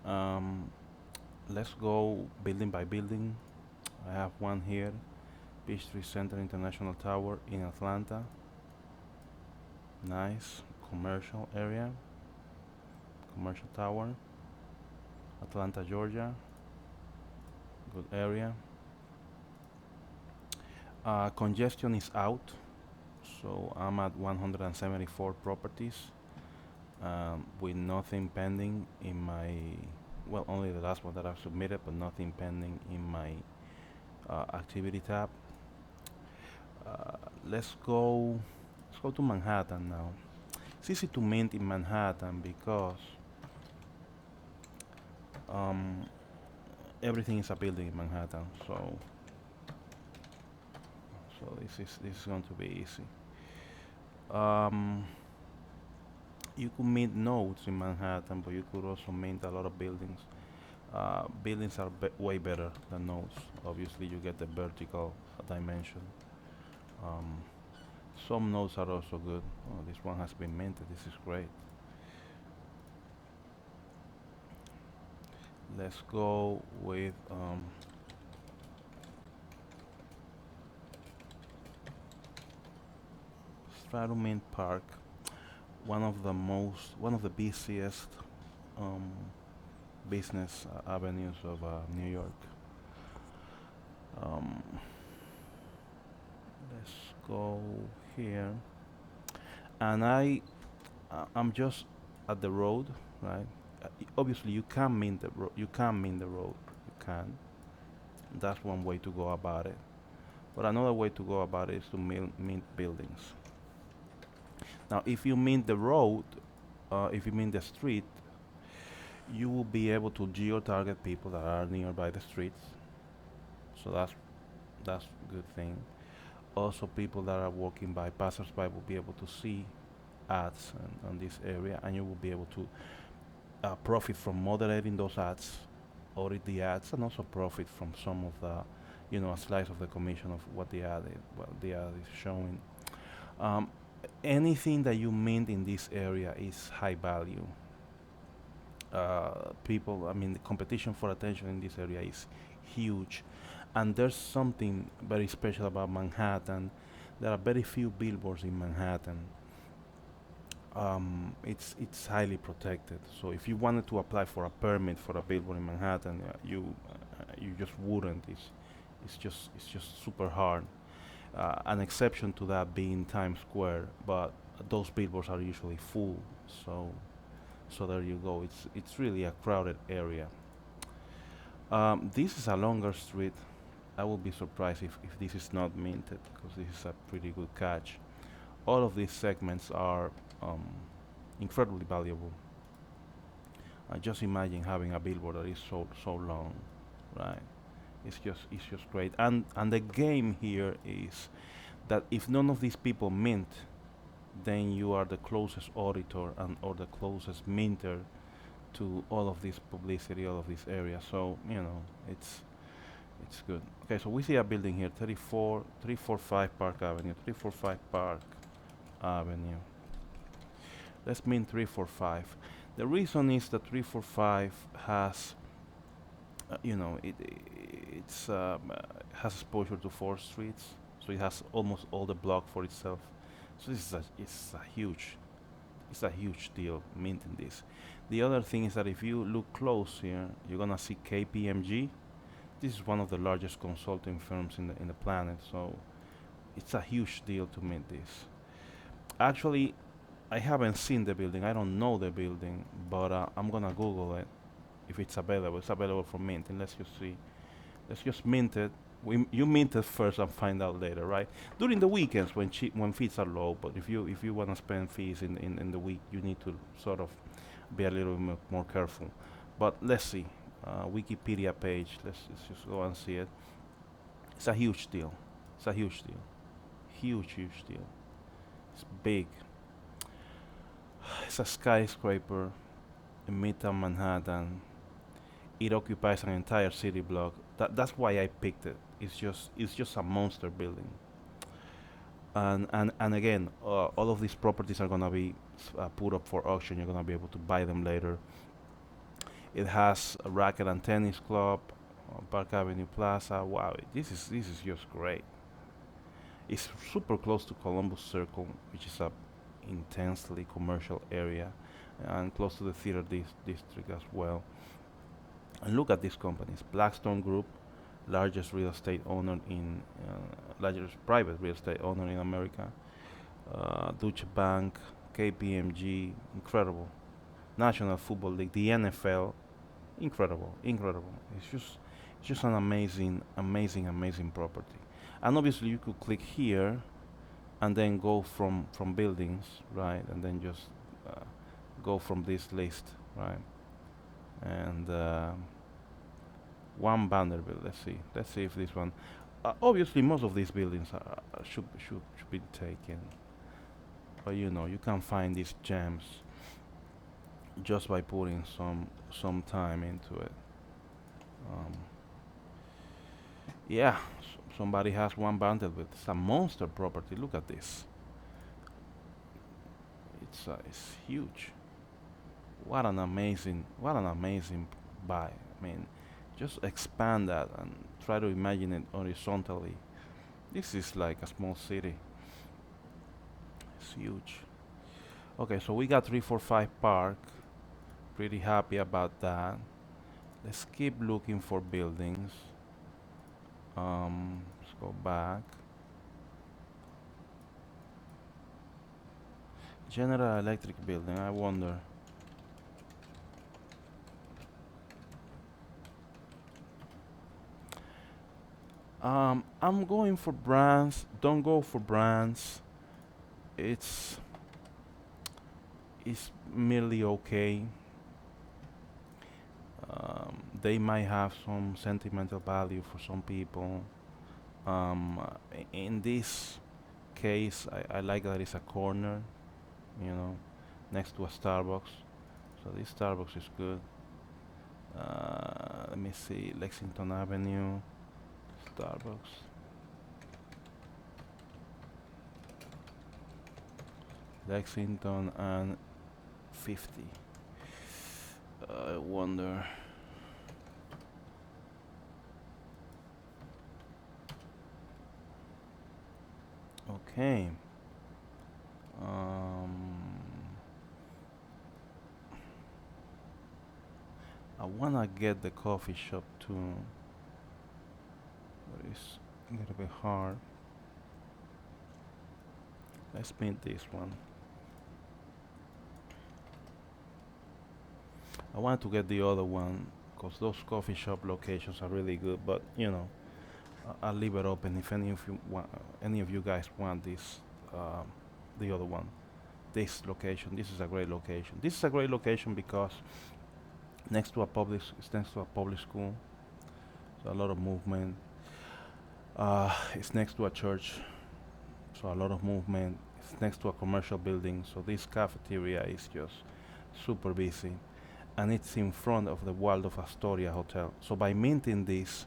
Um, let's go building by building. I have one here, Peachtree Center International Tower in Atlanta. Nice commercial area, commercial tower. Atlanta, Georgia. Good area. Congestion is out, so I'm at 174 properties with nothing pending in my, well, only the last one that I've submitted, but nothing pending in my activity tab. Uh, let's go. Let's go to Manhattan now. It's easy to mint in Manhattan because um, everything is a building in Manhattan. So this is going to be easy. Um, you could mint nodes in Manhattan, but you could also mint a lot of buildings. Buildings are way better than nodes. Obviously, you get the vertical dimension. Um, some nodes are also good. Oh, this one has been minted. This is great. Let's go with Stratumint Park, one of the busiest um, business avenues of New York. Um, let's go here, and I'm just at the road, right? Obviously, you can mint the road. You can mint the road. You can. That's one way to go about it. But another way to go about it is to mint buildings. Now, if you mint the road, if you mint the street, you will be able to geo-target people that are nearby the streets. So that's a good thing. Also, people that are walking by, passersby, will be able to see ads on this area, and you will be able to profit from moderating those ads, audit the ads, and also profit from some of the, a slice of the commission of what the ad is showing. Um, anything that you mint in this area is high value. I mean, the competition for attention in this area is huge, and there's something very special about Manhattan. There are very few billboards in Manhattan. It's highly protected. So if you wanted to apply for a permit for a billboard in Manhattan, you just wouldn't. It's just super hard. An exception to that being Times Square, but those billboards are usually full. So there you go. It's really a crowded area. This is a longer street. I will be surprised if this is not minted because this is a pretty good catch. All of these segments are um, incredibly valuable. Just imagine having a billboard that is so long, right? It's just great. And the game here is that if none of these people mint, then you are the closest auditor and or the closest minter to all of this publicity, all of this area. So it's good. Okay, so we see a building here, 345 Park Avenue, 345 Park Avenue. Let's mean 345. The reason is that 345 has, it's has exposure to four streets, so it has almost all the block for itself. So it's a huge deal minting this. The other thing is that if you look close here, you're gonna see KPMG. This is one of the largest consulting firms in the planet, so it's a huge deal to mint this. Actually, I haven't seen the building. I don't know the building, but I'm gonna Google it if it's available. It's available for minting. Let's just see. Let's just mint it. You mint it first and find out later, right? During the weekends when fees are low, but if you wanna spend fees in the week, you need to sort of be a little bit more careful. But let's see. Wikipedia page. Let's just go and see it. It's a huge deal. It's a huge deal. Huge deal. It's big. It's a skyscraper in Midtown Manhattan. It occupies an entire city block. That's why I picked it. It's just a monster building. And again, all of these properties are gonna be put up for auction. You're gonna be able to buy them later. It has a racket and tennis club, Park Avenue Plaza. Wow, this is just great. It's super close to Columbus Circle, which is a intensely commercial area, and close to the theater district as well. And look at these companies: Blackstone Group, largest real estate owner in largest private real estate owner in America. Deutsche Bank, KPMG, incredible. National Football League, the NFL, incredible, incredible. It's just an amazing, amazing, amazing property. And obviously, you could click here and then go from buildings, right, and then just uh, go from this list, right, and one Vanderbilt. Let's see if this one. Obviously, most of these buildings should be taken, but you can find these gems just by putting some time into it. Um, yeah, somebody has one Vanderbilt. It's a monster property. Look at this. It's huge. What an amazing buy. I mean, just expand that and try to imagine it horizontally. This is like a small city. It's huge. Okay, so we got 345 Park. Pretty happy about that. Let's keep looking for buildings. Let's go back. General Electric building. I wonder. I'm going for brands. Don't go for brands. It's it's merely okay. They might have some sentimental value for some people. In this case, I like that it's a corner, you know, next to a Starbucks. So this Starbucks is good. Let me see, Lexington Avenue, Starbucks. Lexington and 50. I wonder. Okay. Um, I wanna get the coffee shop too, but it's a little bit hard. Let's paint this one. I wanted to get the other one because those coffee shop locations are really good, but I'll leave it open if any of you guys want this, the other one. This location. This is a great location. This is a great location because it's next to a public school, so a lot of movement. It's next to a church, so a lot of movement. It's next to a commercial building, so this cafeteria is just super busy, and it's in front of the Waldorf Astoria Hotel. So by minting this,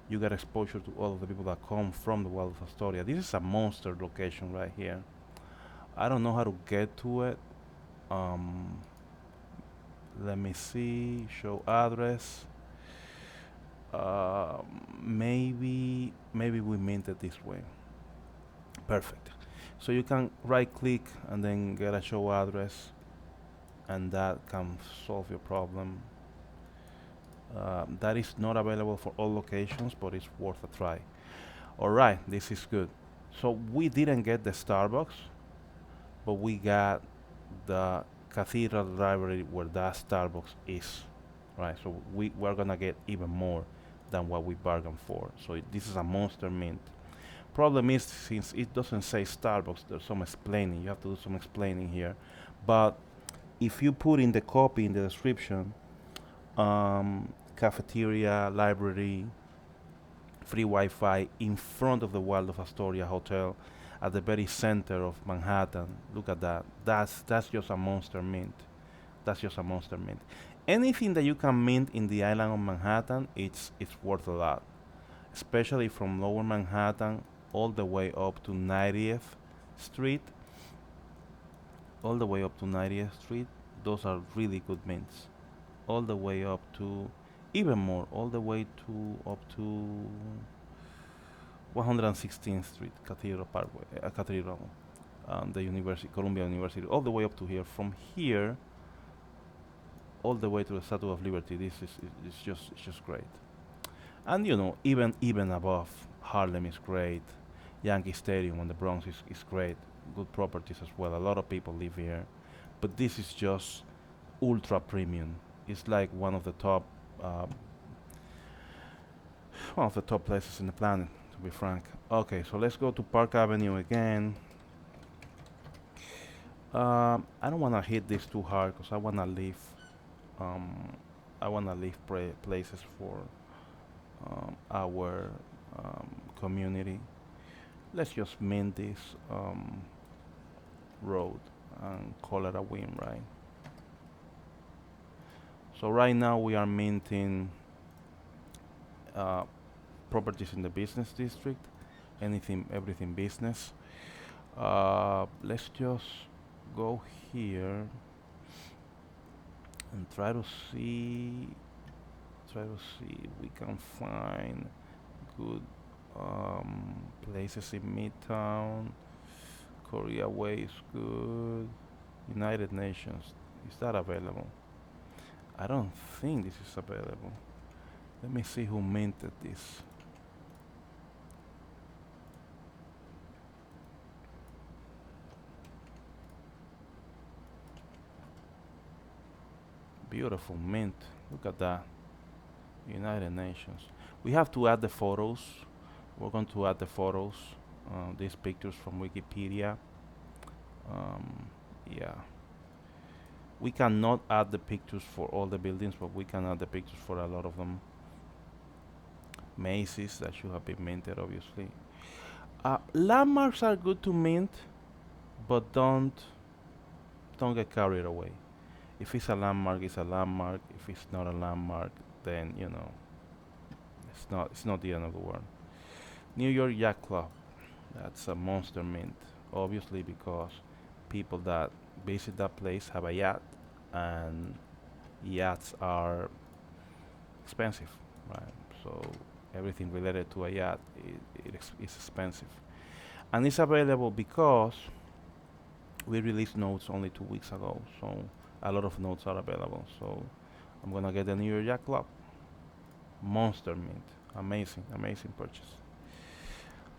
you get exposure to all of the people that come from the Waldorf Astoria. This is a monster location right here. I don't know how to get to it. Um, Let me see. Show address. Maybe we mint it this way. Perfect. So you can right click and then get a show address, and that can solve your problem. That is not available for all locations, but it's worth a try. All right, this is good. So we didn't get the Starbucks, but we got the Cathedral Library where that Starbucks is, right? So we're gonna get even more than what we bargained for. So this is a monster mint. Problem is, since it doesn't say Starbucks, there's some explaining. You have to do some explaining here. But if you put in the copy in the description, cafeteria, library, free Wi-Fi in front of the Waldorf Astoria Hotel, at the very center of Manhattan. Look at that. That's just a monster mint. That's just a monster mint. Anything that you can mint in the island of Manhattan, it's worth a lot, especially from Lower Manhattan all the way up to 90th Street. All the way up to 90th Street. Those are really good mints. all the way up to even more, all the way to up to 116th Street, Cathedral Parkway, Cathedral, the University, Columbia University, all the way up to here. From here, all the way to the Statue of Liberty. This is just it's just great. And even above, Harlem is great. Yankee Stadium on the Bronx is great. Good properties as well. A lot of people live here, but this is just ultra premium. It's like um, one of the top places in the planet, to be frank. Okay, so let's go to Park Avenue again. I don't want to hit this too hard because um, I wanna leave places for our community. Let's just mint this road and call it a win, right? So right now we are minting uh, properties in the business district, everything business. Let's just go here and try to see if we can find good places in Midtown. Korea Way is good. United Nations, is that available? I don't think this is available. Let me see who minted this. Beautiful mint. Look at that. United Nations. We have to add the photos. We're going to add the photos. These pictures from Wikipedia. Um, yeah. We cannot add the pictures for all the buildings, but we can add the pictures for a lot of them. Macy's, that should have been minted, obviously. Landmarks are good to mint, but don't get carried away. If it's a landmark, it's a landmark. If it's not a landmark, then it's not the end of the world. New York Yacht Club, that's a monster mint, obviously because people that visit that place have a yacht, and yachts are expensive, right? So everything related to a yacht is expensive, and it's available because we released notes only 2 weeks ago, so a lot of notes are available. So I'm gonna get the New York Yacht Club monster mint, amazing, amazing purchase.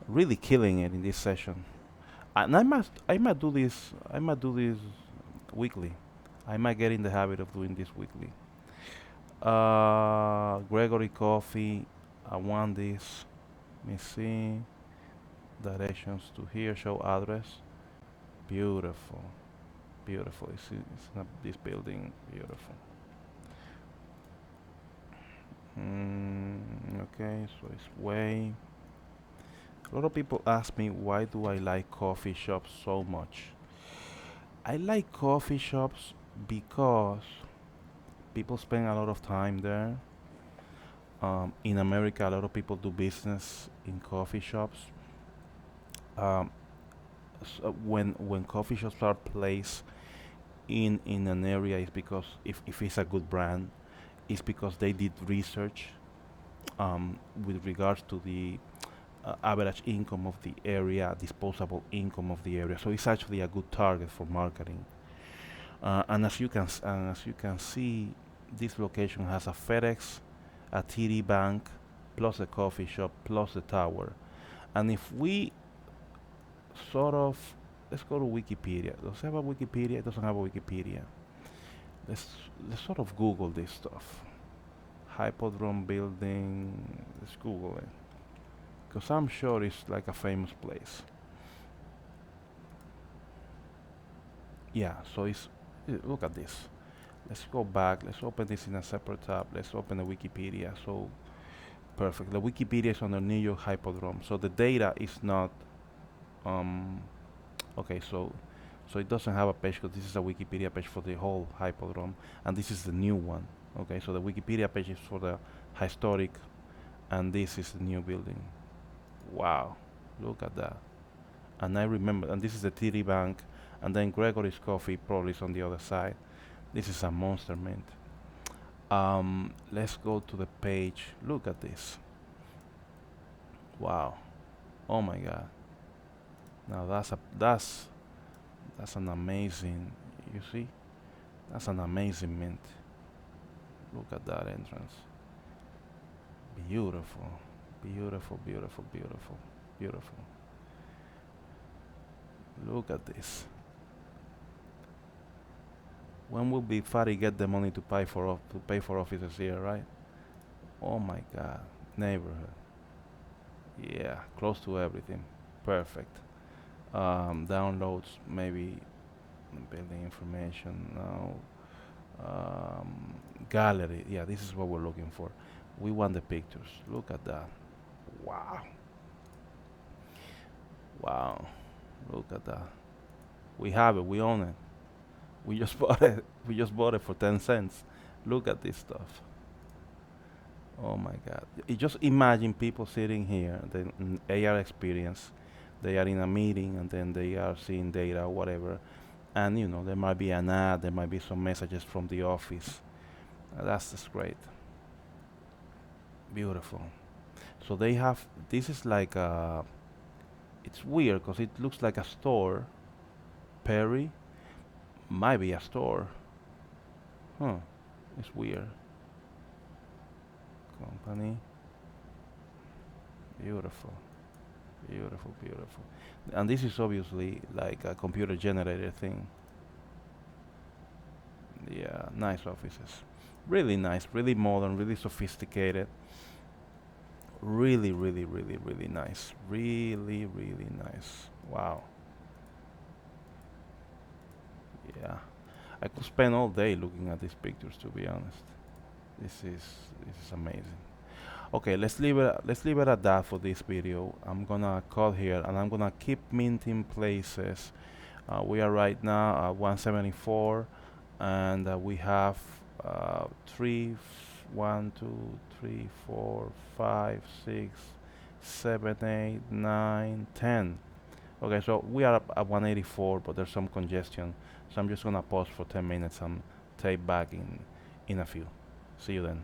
Really killing it in this session, and I might do this weekly. I might get in the habit of doing this weekly. Gregory Coffee. I want this. Let me see. Directions to here. Show address. Beautiful. Beautiful. It's not this building. Beautiful. Okay, so it's way. A lot of people ask me why do I like coffee shops so much. I like coffee shops because people spend a lot of time there. In America, a lot of people do business in coffee shops. Um, when coffee shops are placed in an area, is because if it's a good brand, it's because they did research with regards to the average income of the area, disposable income of the area. So it's actually a good target for marketing. And as you can see, this location has a FedEx, a TD Bank, plus a coffee shop, plus the tower. And if we sort of let's go to Wikipedia. Does it have a Wikipedia? It doesn't have a Wikipedia. Let's let's sort of Google this stuff. Hypodrome building. Let's Google it because I'm sure it's like a famous place. Yeah. So look at this. Let's go back. Let's open this in a separate tab. Let's open the Wikipedia. So perfect. The Wikipedia is on the New York Hypodrome. So the data is not um okay. So it doesn't have a page because this is a Wikipedia page for the whole Hypodrome, and this is the new one. Okay, so the Wikipedia page is for the historic, and this is the new building. Wow, look at that. And I remember, and this is the TD Bank, and then Gregory's Coffee probably is on the other side. This is a monster mint. Let's go to the page. Look at this. Wow. Oh my God. Now that's an amazing. You see, that's an amazing mint. Look at that entrance. Beautiful, beautiful, beautiful, beautiful, beautiful. Look at this. When will Big Fatty get the money to pay for offices here, right? Oh my God, neighborhood. Yeah, close to everything. Perfect. Downloads, maybe building information. No. Gallery. Yeah, this is what we're looking for. We want the pictures. Look at that. Wow. Wow. Look at that. We have it. We own it. We just bought it. We just bought it for 10 cents. Look at this stuff. Oh my God. Just imagine people sitting here, the AR experience. They are in a meeting and then they are seeing data or whatever. And there might be an ad, there might be some messages from the office. That's just great. Beautiful. So they have, this is like it's weird because it looks like a store. Perry might be a store. Huh. It's weird. Company. Beautiful. Beautiful, beautiful. And this is obviously like a computer generated thing. Yeah, nice offices. Really nice, really modern, really sophisticated. Really, really, really, really nice. Really, really nice. Wow. Yeah. I could spend all day looking at these pictures, to be honest. This is amazing. Okay, let's leave it at that for this video. I'm gonna cut here and I'm gonna keep minting places. We are right now at 174 and we have three, 1, 2, 3, 4, 5, 6, 7, 8, 9, 10. Okay, so we are at 184, but there's some congestion. So I'm just gonna pause for 10 minutes and take back in a few. See you then.